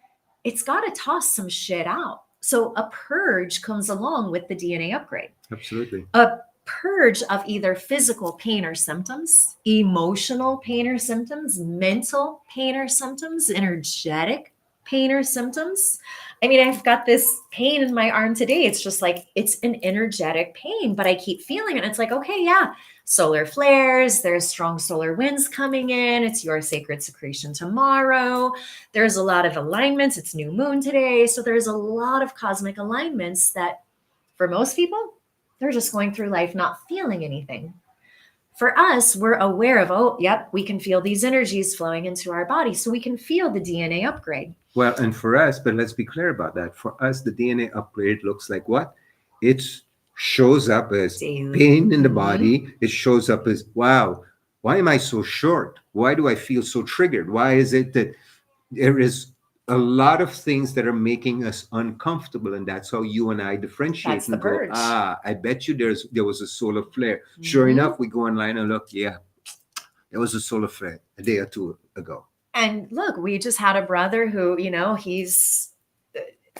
it's got to toss some shit out. So a purge comes along with the DNA upgrade. Absolutely. A purge of either physical pain or symptoms, emotional pain or symptoms, mental pain or symptoms, energetic pain or symptoms. I mean, I've got this pain in my arm today. It's just like, it's an energetic pain, but I keep feeling it. It's like, okay, yeah, solar flares, there's strong solar winds coming in. It's your sacred secretion tomorrow. There's a lot of alignments. It's new moon today. So there's a lot of cosmic alignments that for most people, they're just going through life not feeling anything. For us, we're aware of, oh, yep, we can feel these energies flowing into our body. So we can feel the DNA upgrade. Well, and for us, but let's be clear about that. For us, the DNA upgrade looks like what? It shows up as pain in the body. It shows up as, wow, why am I so short? Why do I feel so triggered? Why is it that there is a lot of things that are making us uncomfortable? And that's how you and I differentiate. That's and the purge. I bet you there was a solar flare. Sure enough, we go online and look, yeah, there was a solar flare a day or two ago. And look, we just had a brother who, he's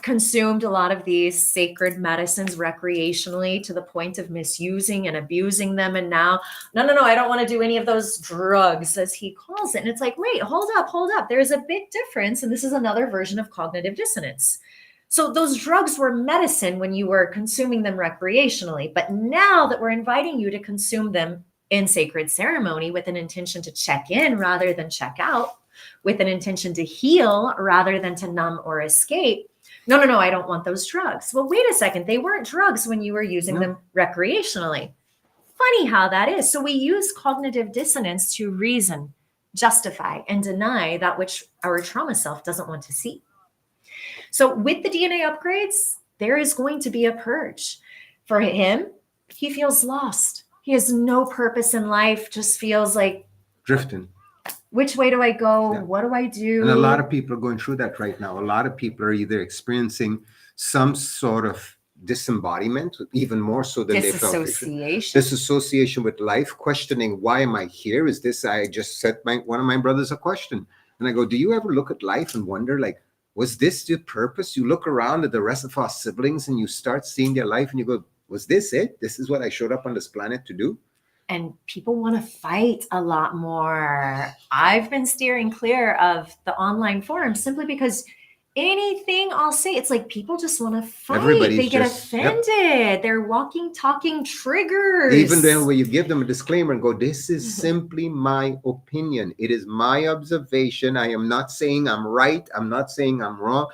consumed a lot of these sacred medicines recreationally to the point of misusing and abusing them. And now, no, I don't want to do any of those drugs, as he calls it. And it's like, wait, hold up. There's a big difference. And this is another version of cognitive dissonance. So those drugs were medicine when you were consuming them recreationally. But now that we're inviting you to consume them in sacred ceremony with an intention to check in rather than check out, with an intention to heal rather than to numb or escape. No, I don't want those drugs. Well, wait a second. They weren't drugs when you were using them recreationally. Funny how that is. So we use cognitive dissonance to reason, justify, and deny that which our trauma self doesn't want to see. So with the DNA upgrades, there is going to be a purge. For him, he feels lost. He has no purpose in life, just feels like drifting. Which way do I go? Yeah. What do I do? And a lot of people are going through that right now. A lot of people are either experiencing some sort of disembodiment, even more so than they felt. Disassociation with life, questioning, why am I here? Is this, I just set one of my brothers a question. And I go, do you ever look at life and wonder, like, was this your purpose? You look around at the rest of our siblings and you start seeing their life and you go, was this it? This is what I showed up on this planet to do? And people want to fight a lot more. I've been steering clear of the online forums simply because anything I'll say, it's like people just want to fight. They get offended. Yep. They're walking, talking triggers. Even then, when you give them a disclaimer and go, this is simply my opinion. It is my observation. I am not saying I'm right. I'm not saying I'm wrong.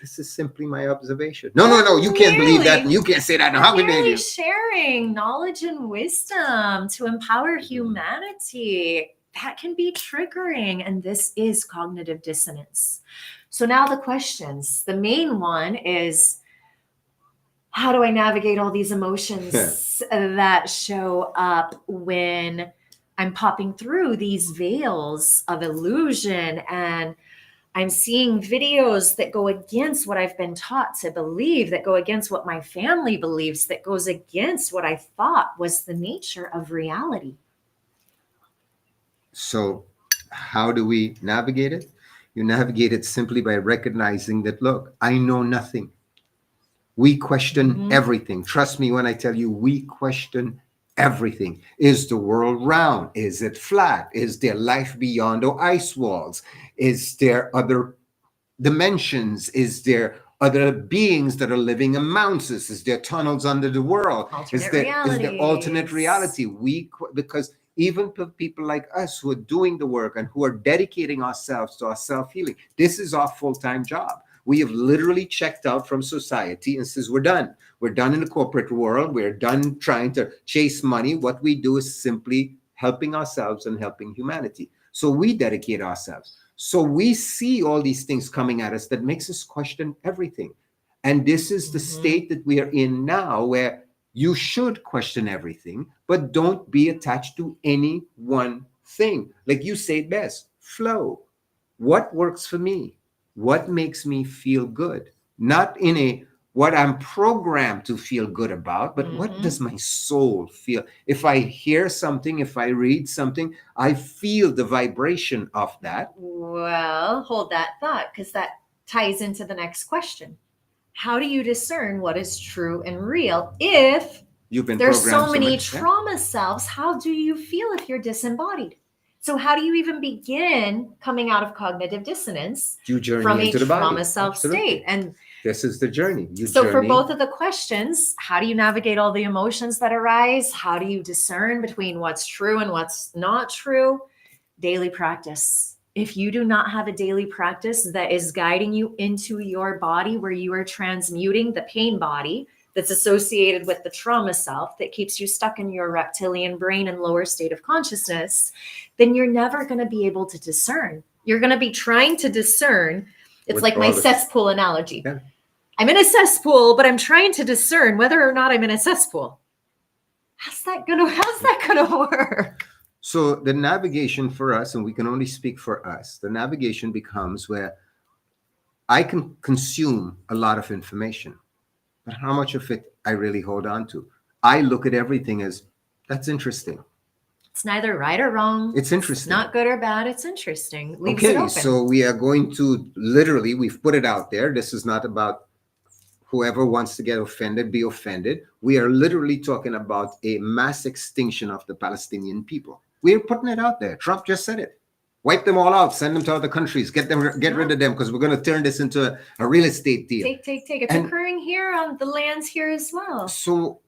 This is simply my observation. No, you can't believe that, and you can't say that. How can you? Sharing knowledge and wisdom to empower humanity, that can be triggering, and this is cognitive dissonance. So now the questions. The main one is, how do I navigate all these emotions that show up when I'm popping through these veils of illusion and I'm seeing videos that go against what I've been taught to believe, that go against what my family believes, that goes against what I thought was the nature of reality. So how do we navigate it? You navigate it simply by recognizing that, look, I know nothing. We question everything. Trust me when I tell you, we question everything. Is the world round? Is it flat? Is there life beyond the ice walls? Is there other dimensions? Is there other beings that are living in mountains? Is there tunnels under the world? Alternate Is there alternate realities. reality? Because even for people like us who are doing the work and who are dedicating ourselves to our self-healing, this is our full-time job. We have literally checked out from society and says we're done. We're done in the corporate world. We're done trying to chase money. What we do is simply helping ourselves and helping humanity. So we dedicate ourselves. So we see all these things coming at us that makes us question everything. And this is the state that we are in now, where you should question everything, but don't be attached to any one thing. Like you say it best, flow. What works for me? What makes me feel good? Not in a what I'm programmed to feel good about, but what does my soul feel? If I hear something, if I read something, I feel the vibration of that. Well, hold that thought, because that ties into the next question. How do you discern what is true and real if You've been there's programmed so many much, yeah? trauma selves? How do you feel if you're disembodied? So how do you even begin coming out of cognitive dissonance You journey from a into the body. trauma self Absolutely. state? And This is the journey. You so for journey. both of the questions, how do you navigate all the emotions that arise? How do you discern between what's true and what's not true? Daily practice. If you do not have a daily practice that is guiding you into your body, where you are transmuting the pain body that's associated with the trauma self that keeps you stuck in your reptilian brain and lower state of consciousness, then you're never going to be able to discern. You're going to be trying to discern. It's With like my all the- cesspool analogy. Yeah. I'm in a cesspool, but I'm trying to discern whether or not I'm in a cesspool. How's that gonna work? So the navigation for us, and we can only speak for us, the navigation becomes where I can consume a lot of information, but how much of it I really hold on to? I look at everything as, that's interesting. It's neither right or wrong. It's interesting. Not good or bad. It's interesting. Leaves it Okay, open. so we are going to literally, we've put it out there. This is not about whoever wants to get offended, be offended. We are literally talking about a mass extinction of the Palestinian people. We're putting it out there. Trump just said it. Wipe them all out. Send them to other countries. Get rid of them, because we're going to turn this into a real estate deal. Take. It's occurring here on the lands here as well. So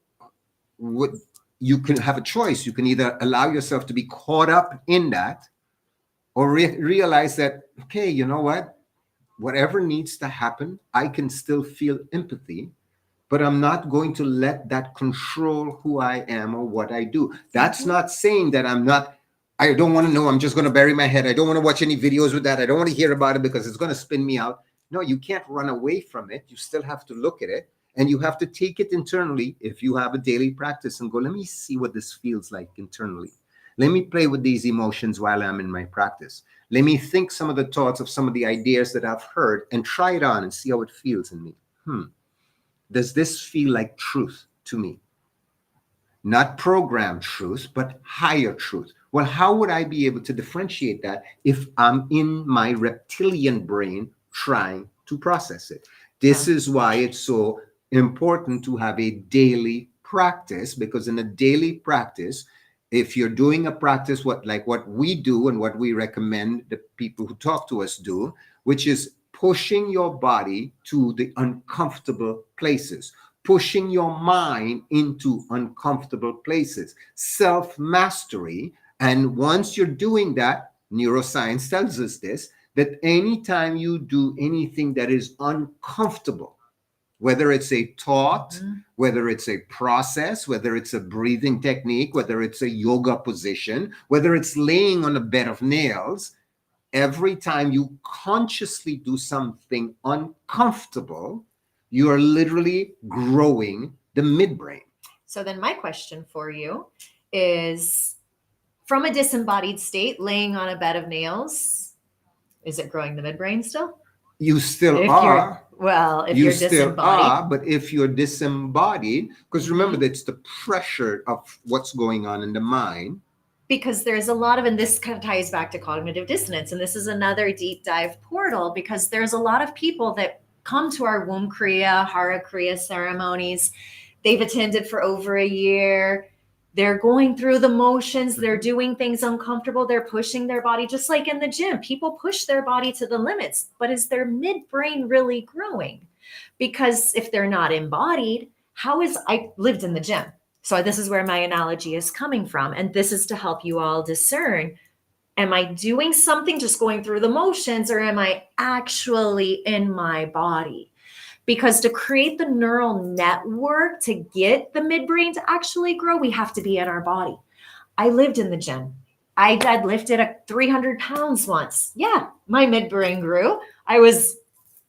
what you can have a choice. You can either allow yourself to be caught up in that, or realize that, okay, you know what? Whatever needs to happen, I can still feel empathy, but I'm not going to let that control who I am or what I do. That's not saying that I don't want to know. I'm just going to bury my head. I don't want to watch any videos with that. I don't want to hear about it because it's going to spin me out. No, you can't run away from it. You still have to look at it, and you have to take it internally. If you have a daily practice and go, let me see what this feels like internally. Let me play with these emotions while I'm in my practice. Let me think some of the thoughts of some of the ideas that I've heard and try it on and see how it feels in me. Does this feel like truth to me? Not programmed truth, but higher truth. Well, how would I be able to differentiate that if I'm in my reptilian brain trying to process it? This is why it's so important to have a daily practice, because in a daily practice, if you're doing a practice what we do and what we recommend the people who talk to us do, which is pushing your body to the uncomfortable places, pushing your mind into uncomfortable places, self-mastery. And once you're doing that, neuroscience tells us this, that anytime you do anything that is uncomfortable, whether it's a thought, whether it's a process, whether it's a breathing technique, whether it's a yoga position, whether it's laying on a bed of nails, every time you consciously do something uncomfortable, you are literally growing the midbrain. So then my question for you is, from a disembodied state, laying on a bed of nails, is it growing the midbrain still? You still If are. If You you're still disembodied. are, but if you're disembodied, because remember that's the pressure of what's going on in the mind. Because there's a lot of, and this kind of ties back to cognitive dissonance, and this is another deep dive portal, because there's a lot of people that come to our womb kriya, hara kriya ceremonies. They've attended for over a year. They're going through the motions, they're doing things uncomfortable, they're pushing their body, just like in the gym. People push their body to the limits, but is their midbrain really growing? Because if they're not embodied, I lived in the gym. So this is where my analogy is coming from. And this is to help you all discern, am I doing something just going through the motions, or am I actually in my body? Because to create the neural network to get the midbrain to actually grow, we have to be in our body. I lived in the gym. I deadlifted 300 pounds once. Yeah, my midbrain grew. I was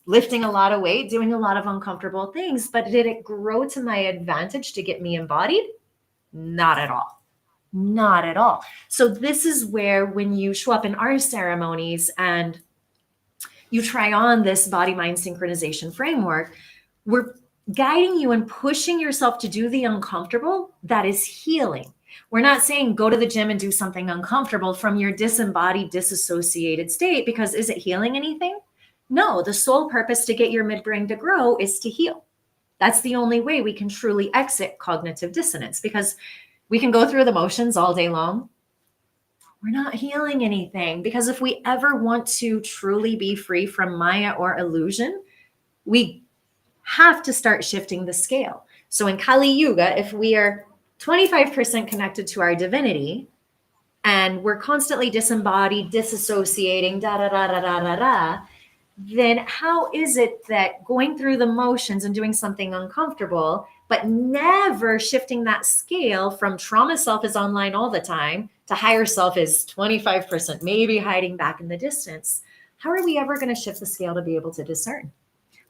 lifting a lot of weight, doing a lot of uncomfortable things, but did it grow to my advantage to get me embodied? Not at all. Not at all. So this is where, when you show up in our ceremonies and you try on this body mind synchronization framework, we're guiding you and pushing yourself to do the uncomfortable that is healing. We're not saying go to the gym and do something uncomfortable from your disembodied, disassociated state, because is it healing anything? No, the sole purpose to get your midbrain to grow is to heal. That's the only way we can truly exit cognitive dissonance, because we can go through the motions all day long. We're not healing anything, because if we ever want to truly be free from Maya or illusion, we have to start shifting the scale. So in Kali Yuga, if we are 25% connected to our divinity and we're constantly disembodied, disassociating, da da da da da da da, then how is it that going through the motions and doing something uncomfortable, but never shifting that scale from trauma self is online all the time to higher self is 25%, maybe hiding back in the distance? How are we ever going to shift the scale to be able to discern?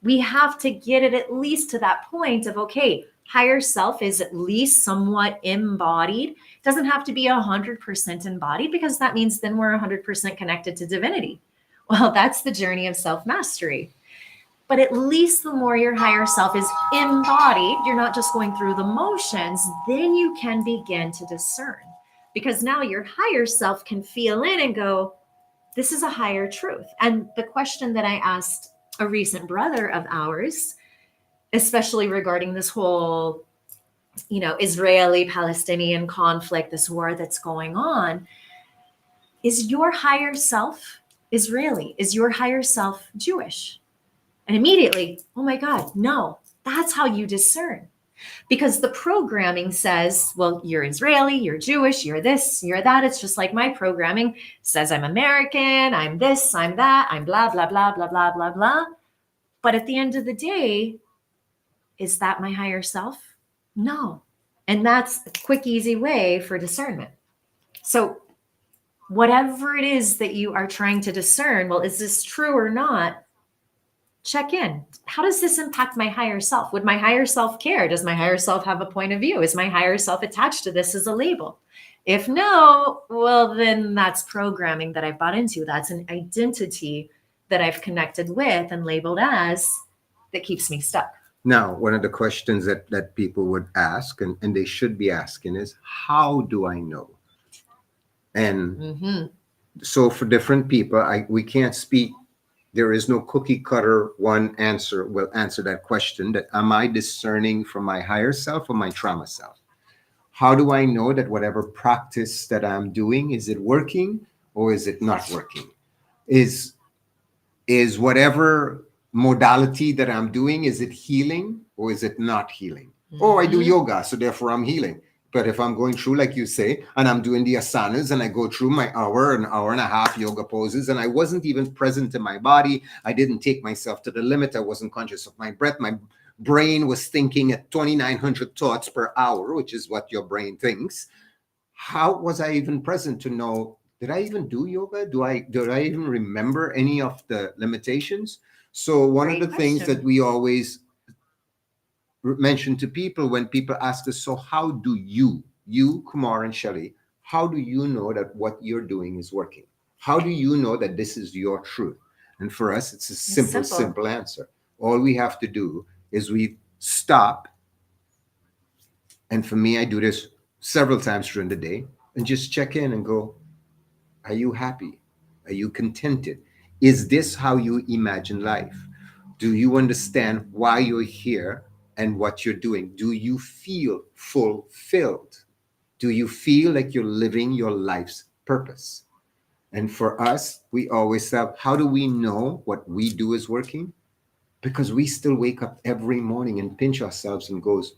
We have to get it at least to that point of, okay, higher self is at least somewhat embodied. It doesn't have to be 100% embodied, because that means then we're 100% connected to divinity. Well, that's the journey of self-mastery. But at least the more your higher self is embodied, you're not just going through the motions, then you can begin to discern. Because now your higher self can feel in and go, this is a higher truth. And the question that I asked a recent brother of ours, especially regarding this whole, Israeli-Palestinian conflict, this war that's going on, is your higher self Israeli? Is your higher self Jewish? And immediately, oh my God, no, that's how you discern. Because the programming says, well, you're Israeli, you're Jewish, you're this, you're that. It's just like my programming says I'm American, I'm this, I'm that, I'm blah, blah, blah, blah, blah, blah, blah. But at the end of the day, is that my higher self? No. And that's a quick, easy way for discernment. So whatever it is that you are trying to discern, well, is this true or not? Check in. How does this impact my higher self? Would my higher self care? Does my higher self have a point of view? Is my higher self attached to this as a label? If no, well, then that's programming that I've bought into. That's an identity that I've connected with and labeled as, that keeps me stuck. Now, one of the questions that people would ask, and they should be asking, is how do I know? And so for different people, we can't speak. There is no cookie cutter one answer will answer that question. That am I discerning from my higher self or my trauma self? How do I know that whatever practice that I'm doing, is it working or is it not working? Is whatever modality that I'm doing, is it healing or is it not healing? Oh, I do yoga, so therefore I'm healing. But if I'm going through, like you say, and I'm doing the asanas and I go through my hour and a half yoga poses, and I wasn't even present in my body, I didn't take myself to the limit, I wasn't conscious of my breath, my brain was thinking at 2,900 thoughts per hour, which is what your brain thinks. How was I even present to know, did I even do yoga? Did I even remember any of the limitations? So one of the things that we always mention to people when people ask us, so how do you, Kumar and Shelley, how do you know that what you're doing is working? How do you know that this is your truth? And for us, it's a simple answer. All we have to do is we stop. And for me, I do this several times during the day and just check in and go, are you happy? Are you contented? Is this how you imagine life? Do you understand why you're here and what you're doing? Do you feel fulfilled? Do you feel like you're living your life's purpose? And for us, we always have, how do we know what we do is working? Because we still wake up every morning and pinch ourselves and goes,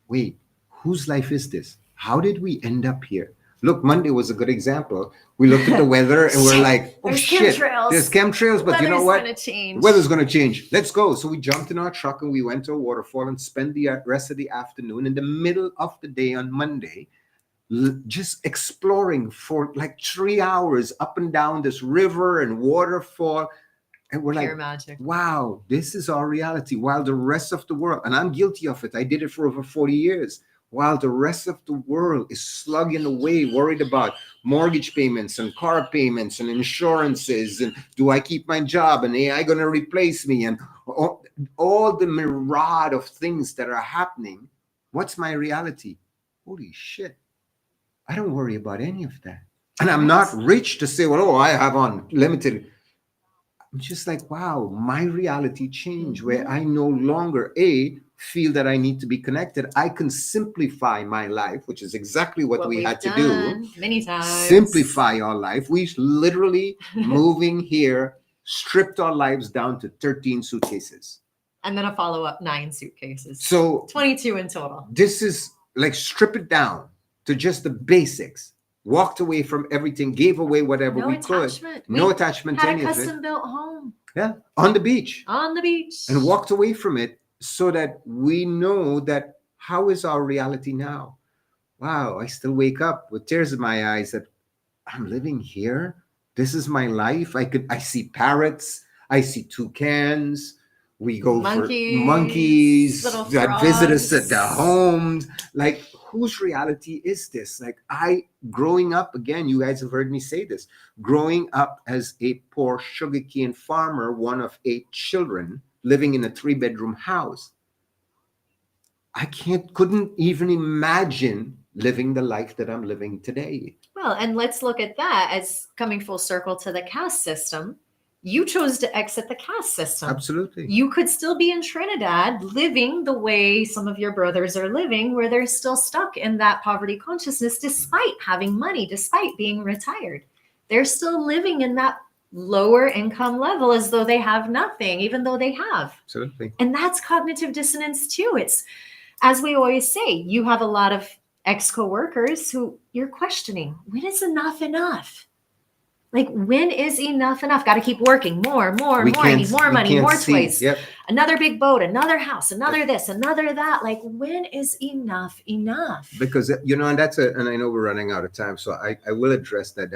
wait, whose life is this? How did we end up here? Look, Monday was a good example. We looked at the weather and we're like, oh There's shit, chemtrails. there's chemtrails, but you know what? Gonna change. The weather's going to change. Let's go. So we jumped in our truck and we went to a waterfall and spent the rest of the afternoon in the middle of the day on Monday, just exploring for like 3 hours up and down this river and waterfall. And we're Pure like, magic. wow, this is our reality. While the rest of the world, and I'm guilty of it, I did it for over 40 years. While the rest of the world is slugging away, worried about mortgage payments and car payments and insurances, and do I keep my job, and AI going to replace me, and all the myriad of things that are happening, what's my reality? Holy shit. I don't worry about any of that. And I'm not rich to say, well, oh, I have unlimited. I'm just like, wow, my reality changed where I no longer, feel that I need to be connected. I can simplify my life, which is exactly what we had to do. Many times. Simplify our life. We literally moving here, stripped our lives down to 13 suitcases. And then a follow-up 9 suitcases. So 22 in total. This is like strip it down to just the basics. Walked away from everything, gave away whatever we could. No attachment to any of it. Had a custom-built home. Yeah, on the beach. On the beach. And walked away from it so that we know that how is our reality now? Wow, I still wake up with tears in my eyes that I'm living here. This is my life. I see parrots. I see toucans. We go for monkeys that visit us at the homes. Like, whose reality is this? Like, growing up, again, you guys have heard me say this, growing up as a poor sugarcane farmer, one of 8 children, living in a 3-bedroom house, I couldn't even imagine living the life that I'm living today. Well, and let's look at that as coming full circle to the caste system. You chose to exit the caste system. Absolutely. You could still be in Trinidad living the way some of your brothers are living, where they're still stuck in that poverty consciousness despite having money, despite being retired. They're still living in that lower income level as though they have nothing, even though they have. Absolutely. And that's cognitive dissonance too. It's, as we always say, you have a lot of ex-coworkers who you're questioning, when is enough enough? Like, when is enough enough? Got to keep working more. I need more money, more toys, another big boat, another house, another this, another that. Like, when is enough enough? Because, and I know we're running out of time, so I will address that.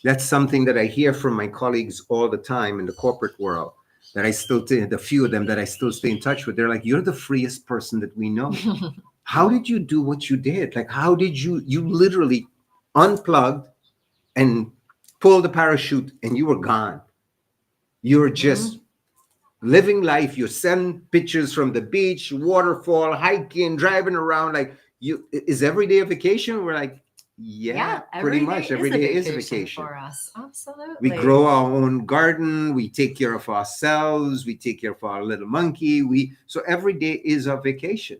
That's something that I hear from my colleagues all the time in the corporate world, that I still, the few of them that I still stay in touch with. They're like, you're the freest person that we know. How did you do what you did? Like, how did you literally unplugged and pull the parachute and you were gone. You were just living life. You send pictures from the beach, waterfall, hiking, driving around. Like, is every day a vacation? We're like, yeah, pretty much every day is a vacation for us. Absolutely. We grow our own garden. We take care of ourselves. We take care of our little monkey. So every day is a vacation.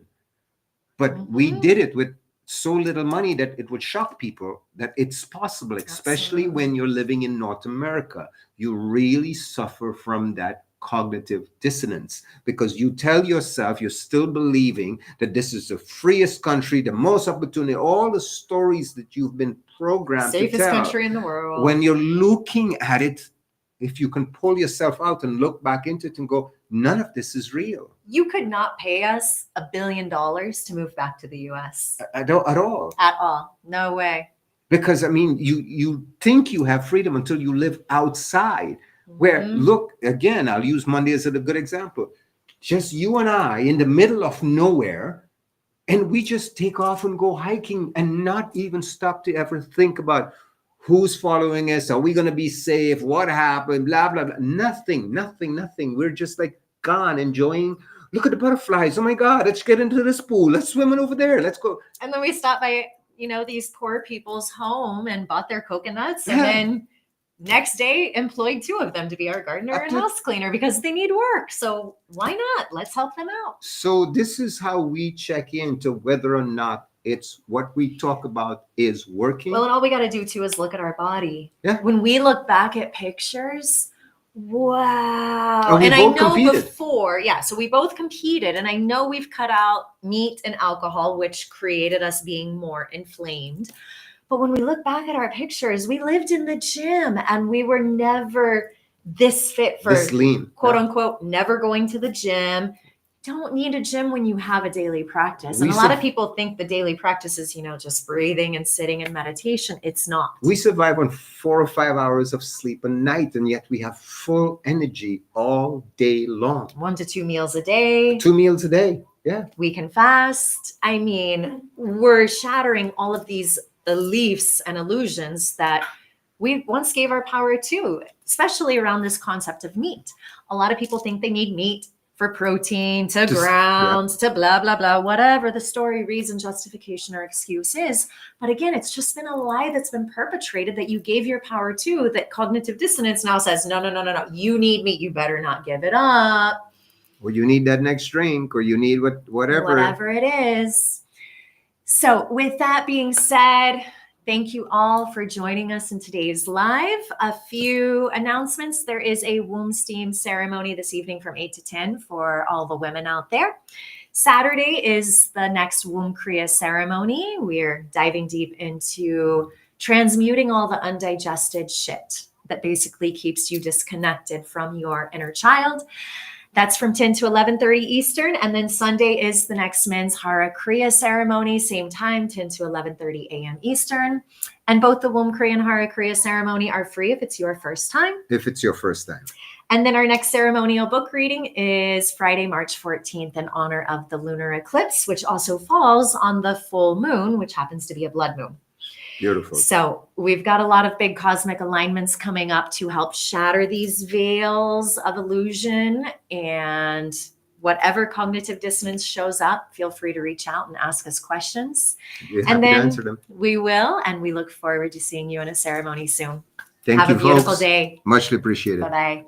But we did it with so little money that it would shock people that it's possible, especially when you're living in North America. You really suffer from that cognitive dissonance because you tell yourself you're still believing that this is the freest country, the most opportunity, all the stories that you've been programmed to tell. Safest country in the world. When you're looking at it, if you can pull yourself out and look back into it and go, none of this is real. You could not pay us $1 billion to move back to the US. At all. At all. No way. Because, I mean, you think you have freedom until you live outside. Where, look, again, I'll use Monday as a good example. Just you and I in the middle of nowhere, and we just take off and go hiking and not even stop to ever think about who's following us. Are we going to be safe? What happened? Blah, blah, blah. Nothing. We're just like gone, enjoying. Look at the butterflies. Oh my God, let's get into this pool. Let's swim over there. Let's go. And then we stopped by, these poor people's home and bought their coconuts. And then next day employed 2 of them to be our gardener and house cleaner because they need work. So why not? Let's help them out. So this is how we check into whether or not it's what we talk about is working. Well, and all we got to do too is look at our body. Yeah. When we look back at pictures, wow. And we And I both know competed. before, yeah, so we both competed, and I know we've cut out meat and alcohol, which created us being more inflamed. But when we look back at our pictures, we lived in the gym and we were never this fit for This lean. quote unquote, never going to the gym. Don't need a gym when you have a daily practice. And a lot of people think the daily practice is, just breathing and sitting and meditation. It's not. We survive on 4 or 5 hours of sleep a night, and yet we have full energy all day long. 1 to 2 meals a day. 2 meals a day. Yeah. We can fast. I mean, we're shattering all of these beliefs and illusions that we once gave our power to, especially around this concept of meat. A lot of people think they need meat for protein, to ground, to blah, blah, blah, whatever the story, reason, justification, or excuse is. But again, it's just been a lie that's been perpetrated that you gave your power to, that cognitive dissonance now says, no, you need meat. You better not give it up. Or you need that next drink, or you need whatever it is. So with that being said, thank you all for joining us in today's live. A few announcements. There is a womb steam ceremony this evening from 8 to 10 for all the women out there. Saturday is the next womb kriya ceremony. We're diving deep into transmuting all the undigested shit that basically keeps you disconnected from your inner child. That's from 10 to 11:30 Eastern. And then Sunday is the next men's Hara Kriya ceremony, same time, 10 to 11:30 a.m. Eastern. And both the Womb Kriya and Hara Kriya ceremony are free if it's your first time. If it's your first time. And then our next ceremonial book reading is Friday, March 14th in honor of the lunar eclipse, which also falls on the full moon, which happens to be a blood moon. Beautiful. So we've got a lot of big cosmic alignments coming up to help shatter these veils of illusion. And whatever cognitive dissonance shows up, feel free to reach out and ask us questions. We're happy to answer them. We will. And we look forward to seeing you in a ceremony soon. Thank you, Have a beautiful folks. day. Much appreciated. Bye-bye.